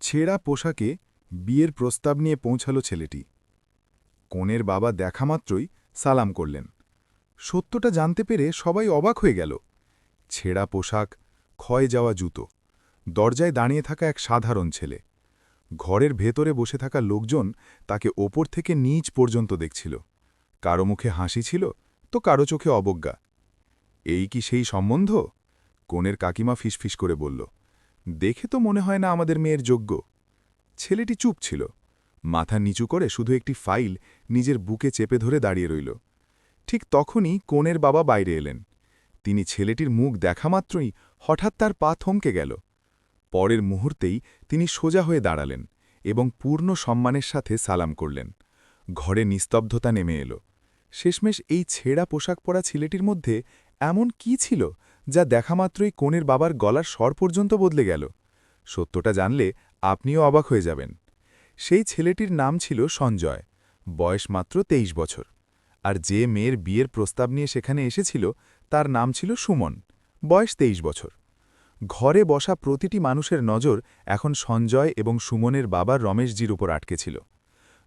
ছেঁড়া পোশাকে বিয়ের প্রস্তাব নিয়ে পৌঁছালো ছেলেটি। কনের বাবা দেখামাত্রই সালাম করলেন। সত্যটা জানতে পেরে সবাই অবাক হয়ে গেল। ছেঁড়া পোশাক, ক্ষয়ে যাওয়া জুতো, দরজায় দাঁড়িয়ে থাকা এক সাধারণ ছেলে। ঘরের ভেতরে বসে থাকা লোকজন তাকে ওপর থেকে নিচ পর্যন্ত দেখছিল। কারো মুখে হাসি ছিল, তো কারো চোখে অবজ্ঞা। এই কি সেই সম্বন্ধ? কনের কাকিমা ফিসফিস করে বলল, দেখে তো মনে হয় না আমাদের মেয়ের যোগ্য। ছেলেটি চুপ ছিল, মাথা নিচু করে শুধু একটি ফাইল নিজের বুকে চেপে ধরে দাঁড়িয়ে রইল। ঠিক তখনই কনের বাবা বাইরে এলেন। তিনি ছেলেটির মুখ দেখামাত্রই হঠাৎ তার পা থমকে গেল। পরের মুহূর্তেই তিনি সোজা হয়ে দাঁড়ালেন এবং পূর্ণ সম্মানের সাথে সালাম করলেন। ঘরে নিস্তব্ধতা নেমে এলো। শেষমেশ এই ছেঁড়া পোশাক পরা ছেলেটির মধ্যে এমন কি ছিল যা দেখামাত্রই কনের বাবার গলার স্বর পর্যন্ত বদলে গেল? সত্যটা জানলে আপনিও অবাক হয়ে যাবেন। সেই ছেলেটির নাম ছিল সঞ্জয়, বয়স মাত্র 23 বছর। আর যে মেয়ের বিয়ের প্রস্তাব নিয়ে সেখানে এসেছিল তার নাম ছিল সুমন, বয়স 23 বছর। ঘরে বসা প্রতিটি মানুষের নজর এখন সঞ্জয় এবং সুমনের বাবা রমেশজির উপর আটকে ছিল।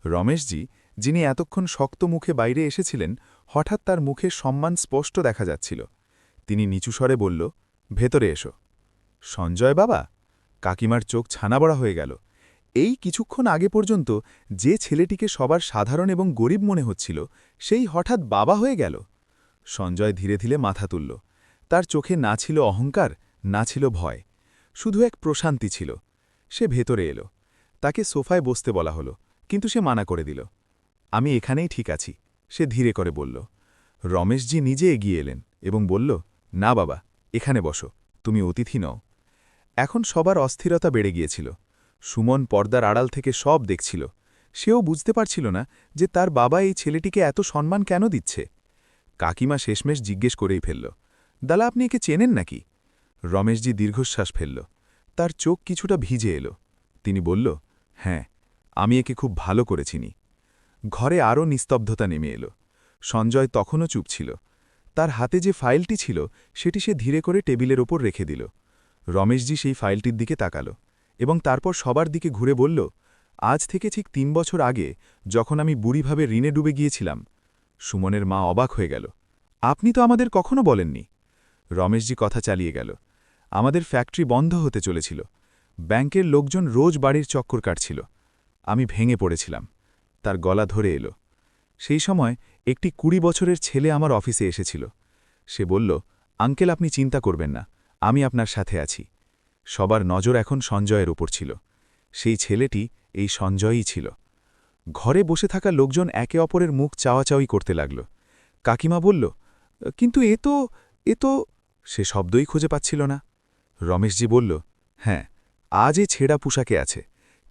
রমেশজি, যিনি এতক্ষণ শক্ত মুখে বাইরে এসেছিলেন, হঠাৎ তার মুখে সম্মান স্পষ্ট দেখা যাচ্ছিল। তিনি নিচু স্বরে বলল, ভেতরে এসো। সঞ্জয় বাবা? কাকিমার চোখ ছানাবড়া হয়ে গেল। এই কিছুক্ষণ আগে পর্যন্ত যে ছেলেটিকে সবার সাধারণ এবং গরিব মনে হচ্ছিল, সেই হঠাৎ বাবা হয়ে গেল। সঞ্জয় ধীরে ধীরে মাথা তুলল। তার চোখে না ছিল অহংকার, না ছিল ভয়, শুধু এক প্রশান্তি ছিল। সে ভেতরে এলো। তাকে সোফায় বসতে বলা হলো, কিন্তু সে মানা করে দিল। আমি এখানেই ঠিক আছি, সে ধীরে করে বলল। রমেশজি নিজে এগিয়ে এলেন এবং বলল, না বাবা, এখানে বসো, তুমি অতিথি নও। এখন সবার অস্থিরতা বেড়ে গিয়েছিল। সুমন পর্দার আড়াল থেকে সব দেখছিল। সেও বুঝতে পারছিল না যে তার বাবা এই ছেলেটিকে এত সম্মান কেন দিচ্ছে। কাকিমা শেষমেশ জিজ্ঞেস করেই ফেলল, দাদা, আপনি একে চেনেন নাকি? রমেশজি দীর্ঘশ্বাস ফেলল। তার চোখ কিছুটা ভিজে এলো। তিনি বলল, হ্যাঁ, আমি একে খুব ভালো করে চিনি। ঘরে আরও নিস্তব্ধতা নেমে এলো। সঞ্জয় তখনও চুপ ছিল। তার হাতে যে ফাইলটি ছিল সেটি সে ধীরে করে টেবিলের ওপর রেখে দিল। রমেশজি সেই ফাইলটির দিকে তাকাল এবং তারপর সবার দিকে ঘুরে বলল, আজ থেকে ঠিক 3 বছর আগে যখন আমি বুড়িভাবে ঋণে ডুবে গিয়েছিলাম। সুমনের মা অবাক হয়ে গেল। আপনি তো আমাদের কখনো বলেননি। রমেশজি কথা চালিয়ে গেল। আমাদের ফ্যাক্টরি বন্ধ হতে চলেছিল। ব্যাংকের লোকজন রোজ বাড়ির চক্কর কাটছিল। আমি ভেঙে পড়েছিলাম। তার গলা ধরে এলো। সেই সময় একটি 20 বছরের ছেলে আমার অফিসে এসেছিল। সে বলল, আঙ্কেল, আপনি চিন্তা করবেন না, আমি আপনার সাথে আছি। সবার নজর এখন সঞ্জয়ের ওপর ছিল। সেই ছেলেটি এই সঞ্জয়ই ছিল। ঘরে বসে থাকা লোকজন একে অপরের মুখ চাওয়াচাওয়ি করতে লাগল। কাকিমা বলল, কিন্তু এ তো সে শব্দই খুঁজে পাচ্ছিল না। রমেশজি বলল, হ্যাঁ, আজ এ ছেঁড়া পোশাকে আছে,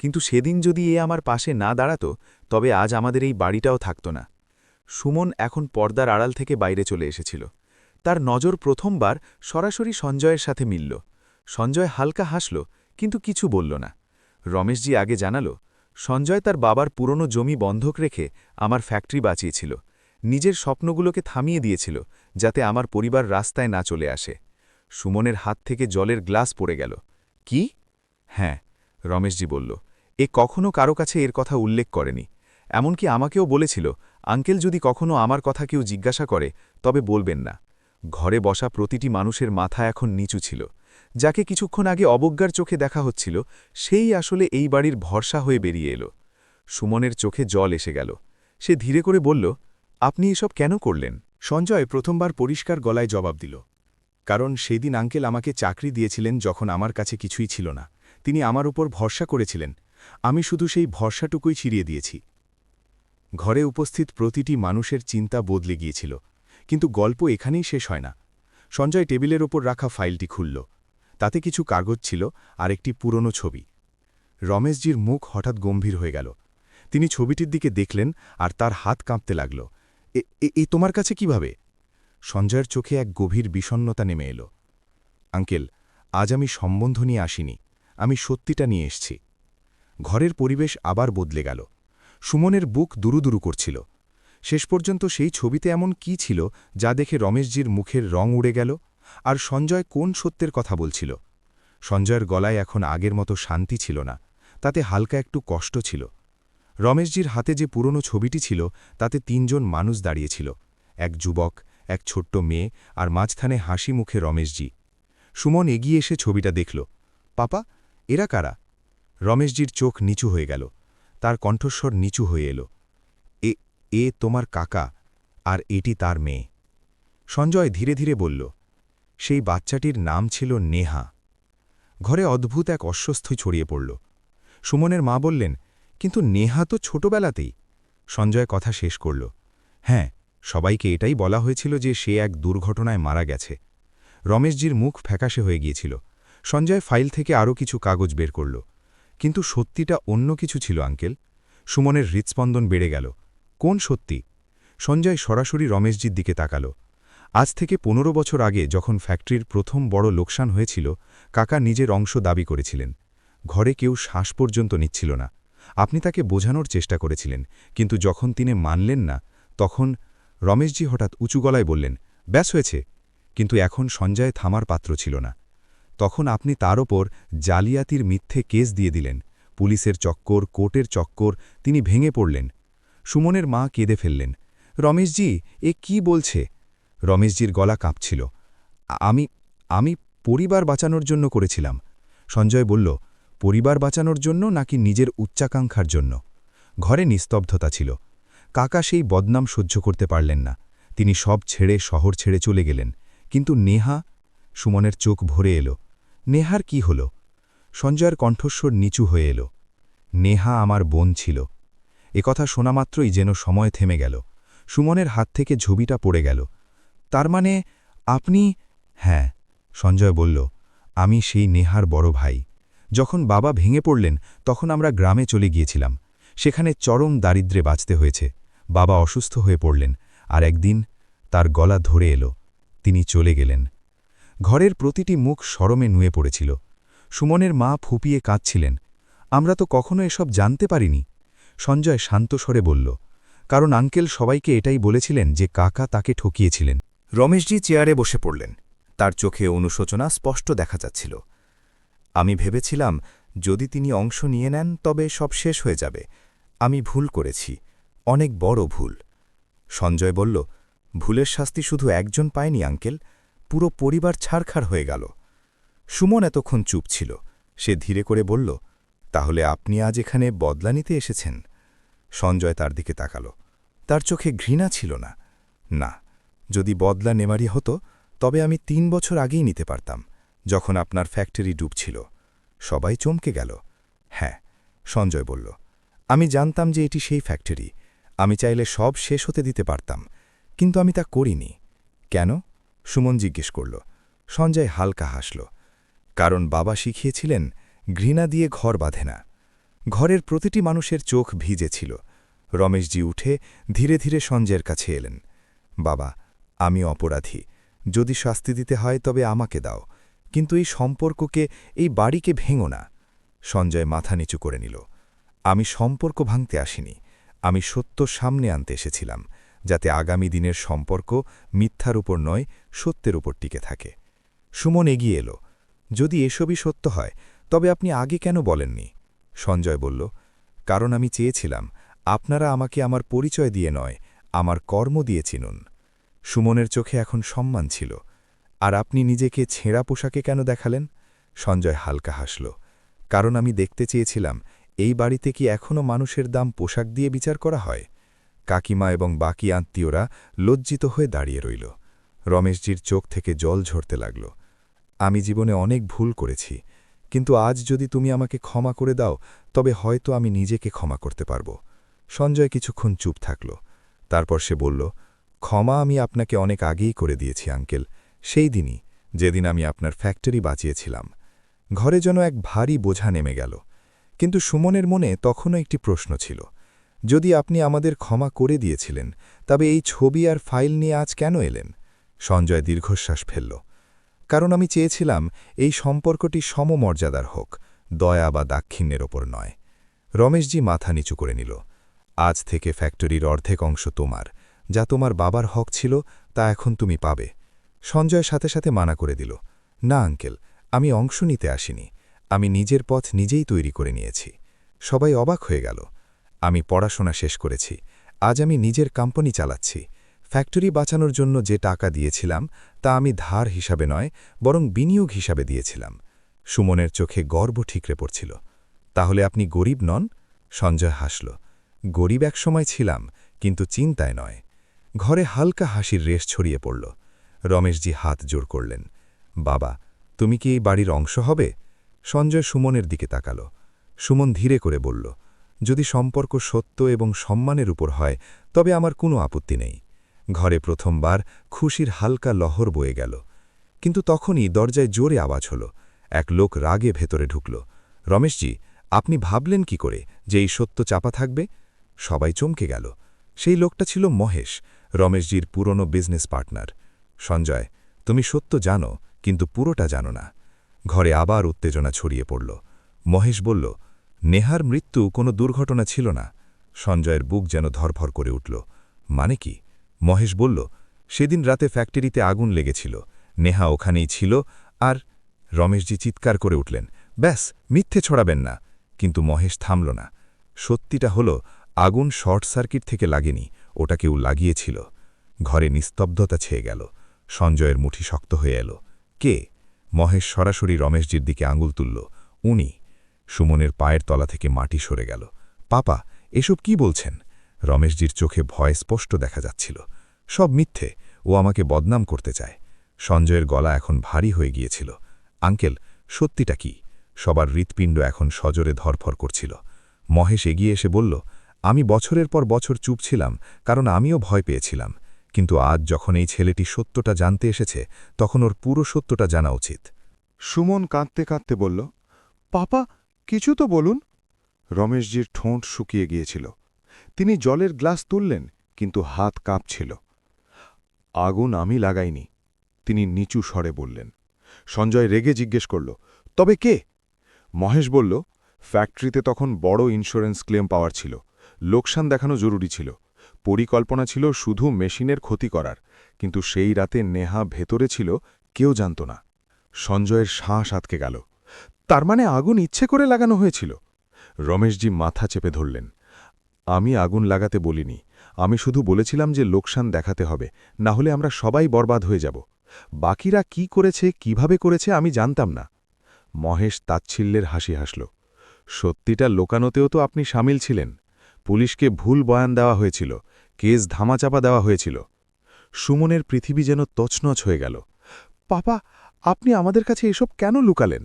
কিন্তু সেদিন যদি এ আমার পাশে না দাঁড়াত, তবে আজ আমাদের এই বাড়িটাও থাকত না। সুমন এখন পর্দার আড়াল থেকে বাইরে চলে এসেছিল। তার নজর প্রথমবার সরাসরি সঞ্জয়ের সাথে মিলল। সঞ্জয় হালকা হাসল, কিন্তু কিছু বলল না। রমেশজি আগে জানালো, সঞ্জয় তার বাবার পুরনো জমি বন্ধক রেখে আমার ফ্যাক্টরি বাঁচিয়েছিল। নিজের স্বপ্নগুলোকে থামিয়ে দিয়েছিল, যাতে আমার পরিবার রাস্তায় না চলে আসে। সুমনের হাত থেকে জলের গ্লাস পড়ে গেল। কি? হ্যাঁ, রমেশজি বলল, এ কখনো কারো কাছে এর কথা উল্লেখ করেনি। এমনকি আমাকেও বলেছিল, আঙ্কেল, যদি কখনো আমার কথা কেউ জিজ্ঞাসা করে তবে বলবেন না। ঘরে বসা প্রতিটি মানুষের মাথা এখন নিচু ছিল। যাকে কিছুক্ষণ আগে অবজ্ঞার চোখে দেখা হচ্ছিল, সেই আসলে এই বাড়ির ভরসা হয়ে বেরিয়ে এলো। সুমনের চোখে জল এসে গেল। সে ধীরে করে বলল, আপনি এসব কেন করলেন? সঞ্জয় প্রথমবার পরিষ্কার গলায় জবাব দিল, কারণ সেই দিন আঙ্কেল আমাকে চাকরি দিয়েছিলেন যখন আমার কাছে কিছুই ছিল না। তিনি আমার উপর ভরসা করেছিলেন। আমি শুধু সেই ভরসাটুকুই ছিড়িয়ে দিয়েছি। ঘরে উপস্থিত প্রতিটি মানুষের চিন্তা বদলে গিয়েছিল। কিন্তু গল্প এখানেই শেষ হয় না। সঞ্জয় টেবিলের ওপর রাখা ফাইলটি খুলল। তাতে কিছু কাগজ ছিল আর একটি পুরনো ছবি। রমেশজির মুখ হঠাৎ গম্ভীর হয়ে গেল। তিনি ছবিটির দিকে দেখলেন আর তার হাত কাঁপতে লাগল। এ তোমার কাছে কিভাবে? সঞ্জয়ের চোখে এক গভীর বিষণ্ণতা নেমে এলো। আঙ্কেল, আজ আমি সম্বন্ধ নিয়ে আসিনি, আমি সত্যিটা নিয়ে এসছি। ঘরের পরিবেশ আবার বদলে গেল। সুমনের বুক দুরুদুরু করছিল। শেষ পর্যন্ত সেই ছবিতে এমন কি ছিল যা দেখে রমেশজির মুখের রং উড়ে গেল? আর সঞ্জয় কোন সত্যের কথা বলছিল? সঞ্জয়ের গলায় এখন আগের মতো শান্তি ছিল না, তাতে হালকা একটু কষ্ট ছিল। রমেশজির হাতে যে পুরনো ছবিটি ছিল তাতে ৩ জন মানুষ দাঁড়িয়েছিল, এক যুবক, এক ছোট্ট মেয়ে আর মাঝখানে হাসি মুখে রমেশজি। সুমন এগিয়ে এসে ছবিটা দেখল। পাপা, এরা কারা? রমেশজির চোখ নিচু হয়ে গেল, তার কণ্ঠস্বর নিচু হয়ে এলো। এ এ তোমার কাকা, আর এটি তার মেয়ে। সঞ্জয় ধীরে ধীরে বলল, সেই বাচ্চাটির নাম ছিল নেহা। ঘরে অদ্ভুত এক অস্বস্তি ছড়িয়ে পড়ল। সুমনের মা বললেন, কিন্তু নেহা তো ছোটবেলাতেই। সঞ্জয় কথা শেষ করল, হ্যাঁ, সবাইকে এটাই বলা হয়েছিল যে সে এক দুর্ঘটনায় মারা গেছে। রমেশজির মুখ ফ্যাকাশে হয়ে গিয়েছিল। সঞ্জয় ফাইল থেকে আরও কিছু কাগজ বের করল। কিন্তু সত্যিটা অন্য কিছু ছিল আঙ্কেল। সুমনের হৃৎস্পন্দন বেড়ে গেল। কোন সত্যি? সঞ্জয় সরাসরি রমেশজির দিকে তাকাল। আজ থেকে ১৫ বছর আগে যখন ফ্যাক্টরির প্রথম বড় লোকসান হয়েছিল, কাকা নিজের অংশ দাবি করেছিলেন। ঘরে কেউ শ্বাস পর্যন্ত নিচ্ছিল না। আপনি তাকে বোঝানোর চেষ্টা করেছিলেন, কিন্তু যখন তিনি মানলেন না, তখন রমেশজি হঠাৎ উঁচু গলায় বললেন, ব্যাস হয়েছে। কিন্তু এখন সঞ্জয় থামার পাত্র ছিল না। তখন আপনি তার ওপর জালিয়াতির মিথ্যে কেস দিয়ে দিলেন। পুলিশের চক্কর, কোর্টের চক্কর, তিনি ভেঙে পড়লেন। সুমনের মা কেঁদে ফেললেন, রমেশজি, এ কি বলছে? রমেশজির গলা কাঁপছিল। আমি আমি পরিবার বাঁচানোর জন্য করেছিলাম। সঞ্জয় বলল, পরিবার বাঁচানোর জন্য নাকি নিজের উচ্চাকাঙ্ক্ষার জন্য? ঘরে নিস্তব্ধতা ছিল। কাকা সেই বদনাম সহ্য করতে পারলেন না। তিনি সব ছেড়ে শহর ছেড়ে চলে গেলেন। কিন্তু নেহা? সুমনের চোখ ভরে এলো। নেহার কি হল? সঞ্জয়ের কণ্ঠস্বর নিচু হয়ে এলো। নেহা আমার বোন ছিল। একথা শোনামাত্রই যেন সময় থেমে গেল। সুমনের হাত থেকে ছবিটা পড়ে গেল। তার মানে আপনি? হ্যাঁ, সঞ্জয় বলল, আমি সেই নেহার বড় ভাই। যখন বাবা ভেঙে পড়লেন তখন আমরা গ্রামে চলে গিয়েছিলাম। সেখানে চরম দারিদ্র্যে বাঁচতে হয়েছে। বাবা অসুস্থ হয়ে পড়লেন, আর একদিন তার গলা ধরে এলো। তিনি চলে গেলেন। ঘরের প্রতিটি মুখ শরমে নুয়ে পড়েছিল। সুমনের মা ফুপিয়ে কাঁদছিলেন। আমরা তো কখনো এসব জানতে পারিনি। সঞ্জয় শান্ত স্বরে বলল, কারণ আঙ্কেল সবাইকে এটাই বলেছিলেন যে কাকা তাকে ঠকিয়েছিলেন। রমেশজি চেয়ারে বসে পড়লেন। তার চোখে অনুশোচনা স্পষ্ট দেখা যাচ্ছিল। আমি ভেবেছিলাম যদি তিনি অংশ নিয়ে নেন তবে সব শেষ হয়ে যাবে। আমি ভুল করেছি, অনেক বড় ভুল। সঞ্জয় বলল, ভুলের শাস্তি শুধু একজন পায়নি আঙ্কেল, পুরো পরিবার ছারখার হয়ে গেল। সুমন এতক্ষণ চুপ ছিল। সে ধীরে করে বলল, তাহলে আপনি আজ এখানে বদলা নিতে এসেছেন? সঞ্জয় তার দিকে তাকাল। তার চোখে ঘৃণা ছিল না। না, যদি বদলা নেমারি হতো তবে আমি ৩ বছর আগেই নিতে পারতাম, যখন আপনার ফ্যাক্টরি ডুবছিল। সবাই চমকে গেল। হ্যাঁ, সঞ্জয় বলল, আমি জানতাম যে এটি সেই ফ্যাক্টরি। আমি চাইলে সব শেষ হতে দিতে পারতাম, কিন্তু আমি তা করিনি। কেন? সুমন জিজ্ঞেস করল। সঞ্জয় হালকা হাসল। কারণ বাবা শিখিয়েছিলেন, ঘৃণা দিয়ে ঘর বাঁধে না। ঘরের প্রতিটি মানুষের চোখ ভিজে ছিল। রমেশজি উঠে ধীরে ধীরে সঞ্জয়ের কাছে এলেন। বাবা, আমি অপরাধী। যদি শাস্তি দিতে হয় তবে আমাকে দাও, কিন্তু এই সম্পর্ককে, এই বাড়িকে ভেঙো না। সঞ্জয় মাথা নিচু করে নিল। আমি সম্পর্ক ভাঙতে আসিনি, আমি সত্য সামনে আনতে এসেছিলাম, যাতে আগামী দিনের সম্পর্ক মিথ্যার উপর নয়, সত্যের উপর টিকে থাকে। সুমন এগিয়ে এলো। যদি এসবই সত্য হয় তবে আপনি আগে কেন বলেননি? সঞ্জয় বলল, কারণ আমি চেয়েছিলাম আপনারা আমাকে আমার পরিচয় দিয়ে নয়, আমার কর্ম দিয়ে চিনুন। সুমনের চোখে এখন সম্মান ছিল। আর আপনি নিজেকে ছেঁড়া পোশাকে কেন দেখালেন? সঞ্জয় হালকা হাসল। কারণ আমি দেখতে চেয়েছিলাম এই বাড়িতে কি এখনও মানুষের দাম পোশাক দিয়ে বিচার করা হয়। কাকিমা এবং বাকি আত্মীয়রা লজ্জিত হয়ে দাঁড়িয়ে রইল। রমেশজির চোখ থেকে জল ঝরতে লাগল। আমি জীবনে অনেক ভুল করেছি, কিন্তু আজ যদি তুমি আমাকে ক্ষমা করে দাও তবে হয়তো আমি নিজেকে ক্ষমা করতে পারব। সঞ্জয় কিছুক্ষণ চুপ থাকল। তারপর সে বলল, ক্ষমা আমি আপনাকে অনেক আগেই করে দিয়েছি আঙ্কেল, সেই দিনই যেদিন আমি আপনার ফ্যাক্টরি বাঁচিয়েছিলাম। ঘরে যেন এক ভারী বোঝা নেমে গেল। কিন্তু সুমনের মনে তখনও একটি প্রশ্ন ছিল, যদি আপনি আমাদের ক্ষমা করে দিয়েছিলেন তবে এই ছবি আর ফাইল নিয়ে আজ কেন এলেন? সঞ্জয় দীর্ঘশ্বাস ফেলল। কারণ আমি চেয়েছিলাম এই সম্পর্কটি সমমর্যাদার হোক, দয়া বা দাক্ষিণ্যের ওপর নয়। রমেশজি মাথা নিচু করে নিল। আজ থেকে ফ্যাক্টরির অর্ধেক অংশ তোমার। যা তোমার বাবার হক ছিল তা এখন তুমি পাবে। সঞ্জয় সাথে সাথে মানা করে দিল, না আঙ্কেল, আমি অংশ নিতে আসিনি, আমি নিজের পথ নিজেই তৈরি করে নিয়েছি। সবাই অবাক হয়ে গেল। আমি পড়াশোনা শেষ করেছি, আজ আমি নিজের কোম্পানি চালাচ্ছি। ফ্যাক্টরি বাঁচানোর জন্য যে টাকা দিয়েছিলাম তা আমি ধার হিসাবে নয়, বরং বিনিয়োগ হিসাবে দিয়েছিলাম। সুমনের চোখে গর্ব ঠিকরে পড়ছিল। তাহলে আপনি গরিব নন? সঞ্জয় হাসল। গরিব একসময় ছিলাম, কিন্তু চিন্তায় নয়। ঘরে হালকা হাসির রেশ ছড়িয়ে পড়ল। রমেশজি হাত জোর করলেন। বাবা, তুমি কি এই বাড়ির অংশ হবে? সঞ্জয় সুমনের দিকে তাকাল। সুমন ধীরে করে বলল, যদি সম্পর্ক সত্য এবং সম্মানের উপর হয় তবে আমার কোনো আপত্তি নেই। ঘরে প্রথমবার খুশির হালকা লহর বয়ে গেল। কিন্তু তখনই দরজায় জোরে আওয়াজ হল। এক লোক রাগে ভেতরে ঢুকল। রমেশজি, আপনি ভাবলেন কি করে যে এই সত্য চাপা থাকবে? সবাই চমকে গেল। সেই লোকটা ছিল মহেশ, রমেশজির পুরনো বিজনেস পার্টনার। সঞ্জয়, তুমি সত্য জানো, কিন্তু পুরোটা জানো না। ঘরে আবার উত্তেজনা ছড়িয়ে পড়ল। মহেশ বলল, নেহার মৃত্যু কোনো দুর্ঘটনা ছিল না। সঞ্জয়ের বুক যেন ধরফর করে উঠল। মানে কি? মহেশ বলল, সেদিন রাতে ফ্যাক্টরিতে আগুন লেগেছিল, নেহা ওখানেই ছিল। আর রমেশজি চিৎকার করে উঠলেন, ব্যাস, মিথ্যে ছড়াবেন না। কিন্তু মহেশ থামল না। সত্যিটা হল, আগুন শর্ট সার্কিট থেকে লাগেনি, ওটা কেউ লাগিয়েছিল। ঘরে নিস্তব্ধতা ছেয়ে গেল। সঞ্জয়ের মুঠি শক্ত হয়ে এল। কে? মহেশ সরাসরি রমেশজির দিকে আঙুল তুলল। উনি। সুমনের পায়ের তলা থেকে মাটি সরে গেল। পাপা, এসব কি বলছেন? রমেশজির চোখে ভয় স্পষ্ট দেখা যাচ্ছিল। সব মিথ্যে, ও আমাকে বদনাম করতে চায়। সঞ্জয়ের গলা এখন ভারী হয়ে গিয়েছিল। আঙ্কেল, সত্যিটা কি? সবার হৃৎপিণ্ড এখন সজোরে ধরফর করছিল। মহেশ এগিয়ে এসে বলল, আমি বছরের পর বছর চুপ ছিলাম, কারণ আমিও ভয় পেয়েছিলাম। কিন্তু আজ যখন এই ছেলেটি সত্যটা জানতে এসেছে, তখন ওর পুরো সত্যটা জানা উচিত। সুমন কাঁদতে কাঁদতে বলল, পাপা, কিছু তো বলুন। রমেশজির ঠোঁট শুকিয়ে গিয়েছিল। তিনি জলের গ্লাস তুললেন, কিন্তু হাত কাঁপছিল। আগুন আমি লাগাইনি, তিনি নিচু স্বরে বললেন। সঞ্জয় রেগে জিজ্ঞেস করল, তবে কে? মহেশ বলল, ফ্যাক্টরিতে তখন বড় ইন্স্যুরেন্স ক্লেম পাওয়ার ছিল, লোকসান দেখানো জরুরি ছিল। পরিকল্পনা ছিল শুধু মেশিনের ক্ষতি করার, কিন্তু সেই রাতে নেহা ভেতরে ছিল, কেউ জানত না। সঞ্জয়ের শ্বাস আটকে গেল। তার মানে আগুন ইচ্ছে করে লাগানো হয়েছিল? রমেশজি মাথা চেপে ধরলেন। আমি আগুন লাগাতে বলিনি, আমি শুধু বলেছিলাম যে লোকসান দেখাতে হবে, না হলে আমরা সবাই বরবাদ হয়ে যাব। বাকিরা কি করেছে, কিভাবে করেছে আমি জানতাম না। মহেশ তাচ্ছিল্যের হাসি হাসল। সত্যিটা লোকানোতেও তো আপনি সামিল ছিলেন। পুলিশকে ভুল বয়ান দেওয়া হয়েছিল, কেস ধামাচাপা দেওয়া হয়েছিল। সুমনের পৃথিবী যেন তছনছ হয়ে গেল। পাপা, আপনি আমাদের কাছে এসব কেন লুকালেন?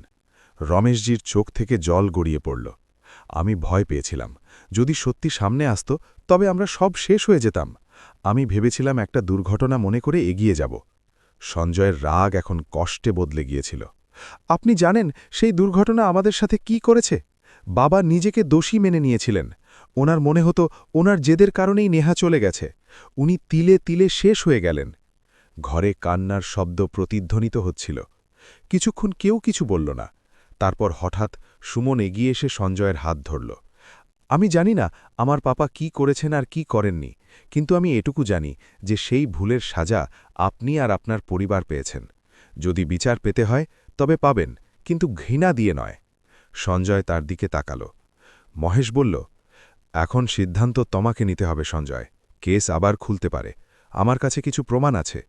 রমেশজির চোখ থেকে জল গড়িয়ে পড়ল। আমি ভয় পেয়েছিলাম, যদি সত্যি সামনে আসত তবে আমরা সব শেষ হয়ে যেতাম। আমি ভেবেছিলাম একটা দুর্ঘটনা মনে করে এগিয়ে যাব। সঞ্জয়ের রাগ এখন কষ্টে বদলে গিয়েছিল। আপনি জানেন সেই দুর্ঘটনা আমাদের সাথে কি করেছে? বাবা নিজেকে দোষী মেনে নিয়েছিলেন। ওনার মনে হতো ওনার জেদের কারণেই নেহা চলে গেছে। উনি তিলে তিলে শেষ হয়ে গেলেন। ঘরে কান্নার শব্দ প্রতিধ্বনিত হচ্ছিল। কিছুক্ষণ কেউ কিছু বলল না। তারপর হঠাৎ সুমন এগিয়ে এসে সঞ্জয়ের হাত ধরল। আমি জানি না আমার পাপা কি করেছেন আর কি করেননি, কিন্তু আমি এটুকু জানি যে সেই ভুলের সাজা আপনি আর আপনার পরিবার পেয়েছেন। যদি বিচার পেতে হয় তবে পাবেন, কিন্তু ঘৃণা দিয়ে নয়। সঞ্জয় তার দিকে তাকাল। মহেশ বলল, এখন সিদ্ধান্ত তোমাকে নিতে হবে সঞ্জয়। কেস আবার খুলতে পারে, আমার কাছে কিছু প্রমাণ আছে।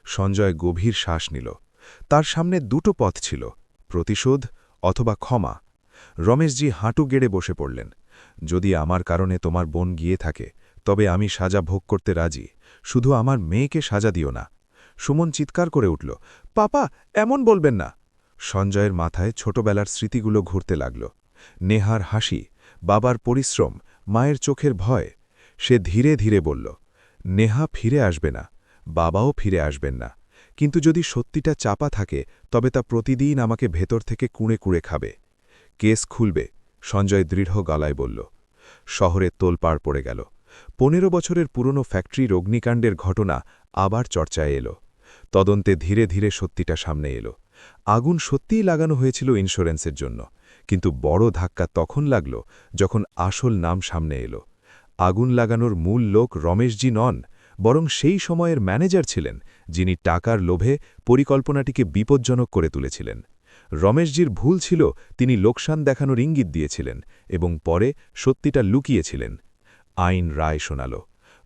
সঞ্জয় গভীর শ্বাস নিল। তার সামনে দুটো পথ ছিল, প্রতিশোধ অথবা ক্ষমা। রমেশজি হাঁটু গেড়ে বসে পড়লেন। যদি আমার কারণে তোমার বোন গিয়ে থাকে তবে আমি সাজা ভোগ করতে রাজি, শুধু আমার মেয়েকে সাজা দিও না। সুমন চিৎকার করে উঠল, পাপা, এমন বলবেন না। সঞ্জয়ের মাথায় ছোটবেলার স্মৃতিগুলো ঘুরতে লাগল। নেহার হাসি, বাবার পরিশ্রম, মায়ের চোখের ভয়। সে ধীরে ধীরে বলল, নেহা ফিরে আসবে না, বাবাও ফিরে আসবেন না, কিন্তু যদি সত্যিটা চাপা থাকে তবে তা প্রতিদিন আমাকে ভেতর থেকে কুঁড়ে কুঁড়ে খাবে। কেস খুলবে, সঞ্জয় দৃঢ় গলায় বলল। শহরে তোলপাড় পড়ে গেল। 15 বছরের পুরনো ফ্যাক্টরির অগ্নিকাণ্ডের ঘটনা আবার চর্চায় এলো। তদন্তে ধীরে ধীরে সত্যিটা সামনে এলো। আগুন সত্যিই লাগানো হয়েছিল ইন্স্যুরেন্সের জন্য, কিন্তু বড় ধাক্কা তখন লাগল যখন আসল নাম সামনে এলো। আগুন লাগানোর মূল লোক রমেশজি নন, বরং সেই সময়ের ম্যানেজার ছিলেন, যিনি টাকার লোভে পরিকল্পনাটিকে বিপজ্জনক করে তুলেছিলেন। রমেশজির ভুল ছিল, তিনি লোকসান দেখানোর ইঙ্গিত দিয়েছিলেন এবং পরে সত্যিটা লুকিয়েছিলেন। আইন রায় শোনাল।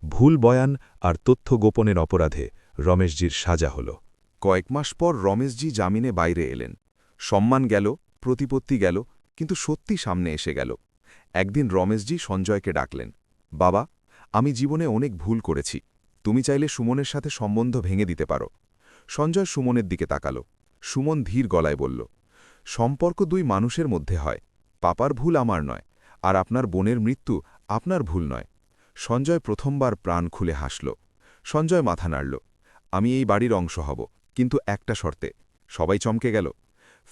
ভুল বয়ান আর তথ্য গোপনের অপরাধে রমেশজির সাজা হল। কয়েক মাস পর রমেশজি জামিনে বাইরে এলেন। সম্মান গেল, প্রতিপত্তি গেল, কিন্তু সত্যি সামনে এসে গেল। একদিন রমেশজি সঞ্জয়কে ডাকলেন। বাবা, আমি জীবনে অনেক ভুল করেছি। তুমি চাইলে সুমনের সাথে সম্বন্ধ ভেঙে দিতে পারো। সঞ্জয় সুমনের দিকে তাকাল। সুমন ধীর গলায় বলল, সম্পর্ক দুই মানুষের মধ্যে হয়। পাপার ভুল আমার নয়, আর আপনার বোনের মৃত্যু আপনার ভুল নয়। সঞ্জয় প্রথমবার প্রাণ খুলে হাসল। সঞ্জয় মাথা নাড়ল। আমি এই বাড়ির অংশ হব, কিন্তু একটা শর্তে। সবাই চমকে গেল।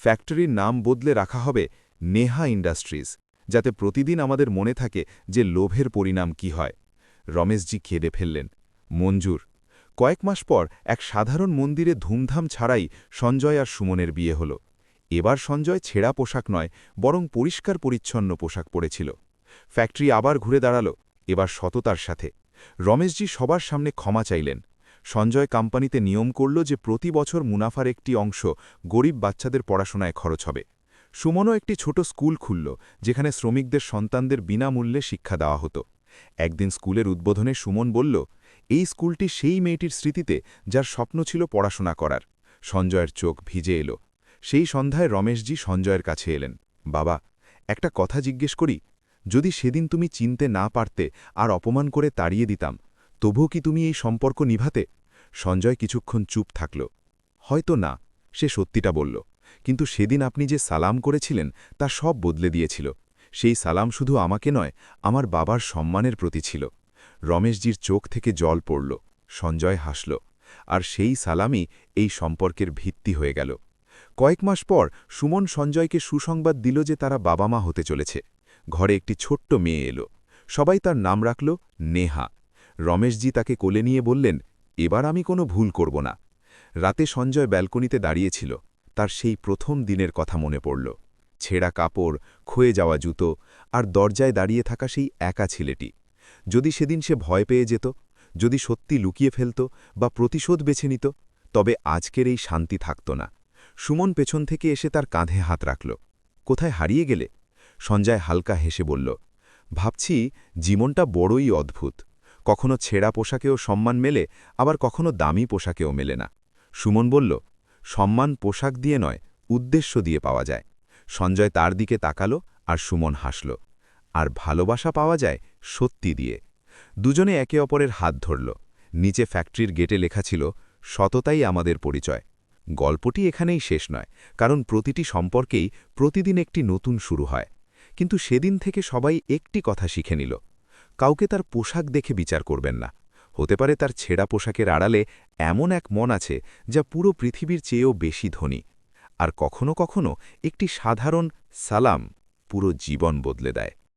ফ্যাক্টরির নাম বদলে রাখা হবে নেহা ইন্ডাস্ট্রিজ, যাতে প্রতিদিন আমাদের মনে থাকে যে লোভের পরিণাম কি হয়। রমেশজি কেঁদে ফেললেন। মঞ্জুর। কয়েক মাস পর এক সাধারণ মন্দিরে ধুমধাম ছাড়াই সঞ্জয় আর সুমনের বিয়ে হল। এবার সঞ্জয় ছেঁড়া পোশাক নয়, বরং পরিষ্কার পরিচ্ছন্ন পোশাক পরেছিল। ফ্যাক্টরি আবার ঘুরে দাঁড়াল, এবার সততার সাথে। রমেশজি সবার সামনে ক্ষমা চাইলেন। সঞ্জয় কোম্পানিতে নিয়ম করল যে প্রতি বছর মুনাফার একটি অংশ গরিব বাচ্চাদের পড়াশোনায় খরচ হবে। সুমনও একটি ছোট স্কুল খুলল, যেখানে শ্রমিকদের সন্তানদের বিনামূল্যে শিক্ষা দেওয়া হতো। একদিন স্কুলের উদ্বোধনে সুমন বলল, এই স্কুলটি সেই মেয়েটির স্মৃতিতে যার স্বপ্ন ছিল পড়াশোনা করার। সঞ্জয়ের চোখ ভিজে এলো। সেই সন্ধ্যায় রমেশজি সঞ্জয়ের কাছে এলেন। বাবা, একটা কথা জিজ্ঞেস করি, যদি সেদিন তুমি চিনতে না পারতে আর অপমান করে তাড়িয়ে দিতাম, তবুও কি তুমি এই সম্পর্ক নিভাতে? সঞ্জয় কিছুক্ষণ চুপ থাকল। হয়তো না, সে সত্যিটা বলল। কিন্তু সেদিন আপনি যে সালাম করেছিলেন তা সব বদলে দিয়েছিল। সেই সালাম শুধু আমাকে নয়, আমার বাবার সম্মানের প্রতি ছিল। রমেশজির চোখ থেকে জল পড়ল। সঞ্জয় হাসল। আর সেই সালামই এই সম্পর্কের ভিত্তি হয়ে গেল। কয়েক মাস পর সুমন সঞ্জয়কে সুসংবাদ দিল যে তারা বাবা মা হতে চলেছে। ঘরে একটি ছোট্ট মেয়ে এলো। সবাই তার নাম রাখল নেহা। রমেশজি তাকে কোলে নিয়ে বললেন, এবার আমি কোনো ভুল করব না। রাতে সঞ্জয় ব্যালকনিতে দাঁড়িয়েছিল। তার সেই প্রথম দিনের কথা মনে পড়ল। ছেঁড়া কাপড়, ক্ষয়ে যাওয়া জুতো, আর দরজায় দাঁড়িয়ে থাকা সেই একা ছেলেটি। যদি সেদিন সে ভয় পেয়ে যেত, যদি সত্যি লুকিয়ে ফেলত বা প্রতিশোধ বেছে নিত, তবে আজকের এই শান্তি থাকত না। সুমন পেছন থেকে এসে তার কাঁধে হাত রাখল। কোথায় হারিয়ে গেলে? সঞ্জয় হালকা হেসে বলল, ভাবছি জীবনটা বড়ই অদ্ভুত। কখনো ছেঁড়া পোশাকেও সম্মান মেলে, আবার কখনো দামি পোশাকেও মেলে না। সুমন বলল, সম্মান পোশাক দিয়ে নয়, উদ্দেশ্য দিয়ে পাওয়া যায়। সঞ্জয় তার দিকে তাকালো আর সুমন হাসল। আর ভালোবাসা পাওয়া যায় সত্যি দিয়ে। দুজনে একে অপরের হাত ধরল। নিচে ফ্যাক্টরির গেটে লেখা ছিল, সততাই আমাদের পরিচয়। গল্পটি এখানেই শেষ নয়, কারণ প্রতিটি সম্পর্কেই প্রতিদিন একটি নতুন শুরু হয়। কিন্তু সেদিন থেকে সবাই একটি কথা শিখে নিল, কাউকে তার পোশাক দেখে বিচার করবেন না। হতে পারে তার ছেঁড়া পোশাকের আড়ালে এমন এক মন আছে যা পুরো পৃথিবীর চেয়েও বেশি ধনী। আর কখনো কখনো একটি সাধারণ সালাম পুরো জীবন বদলে দেয়।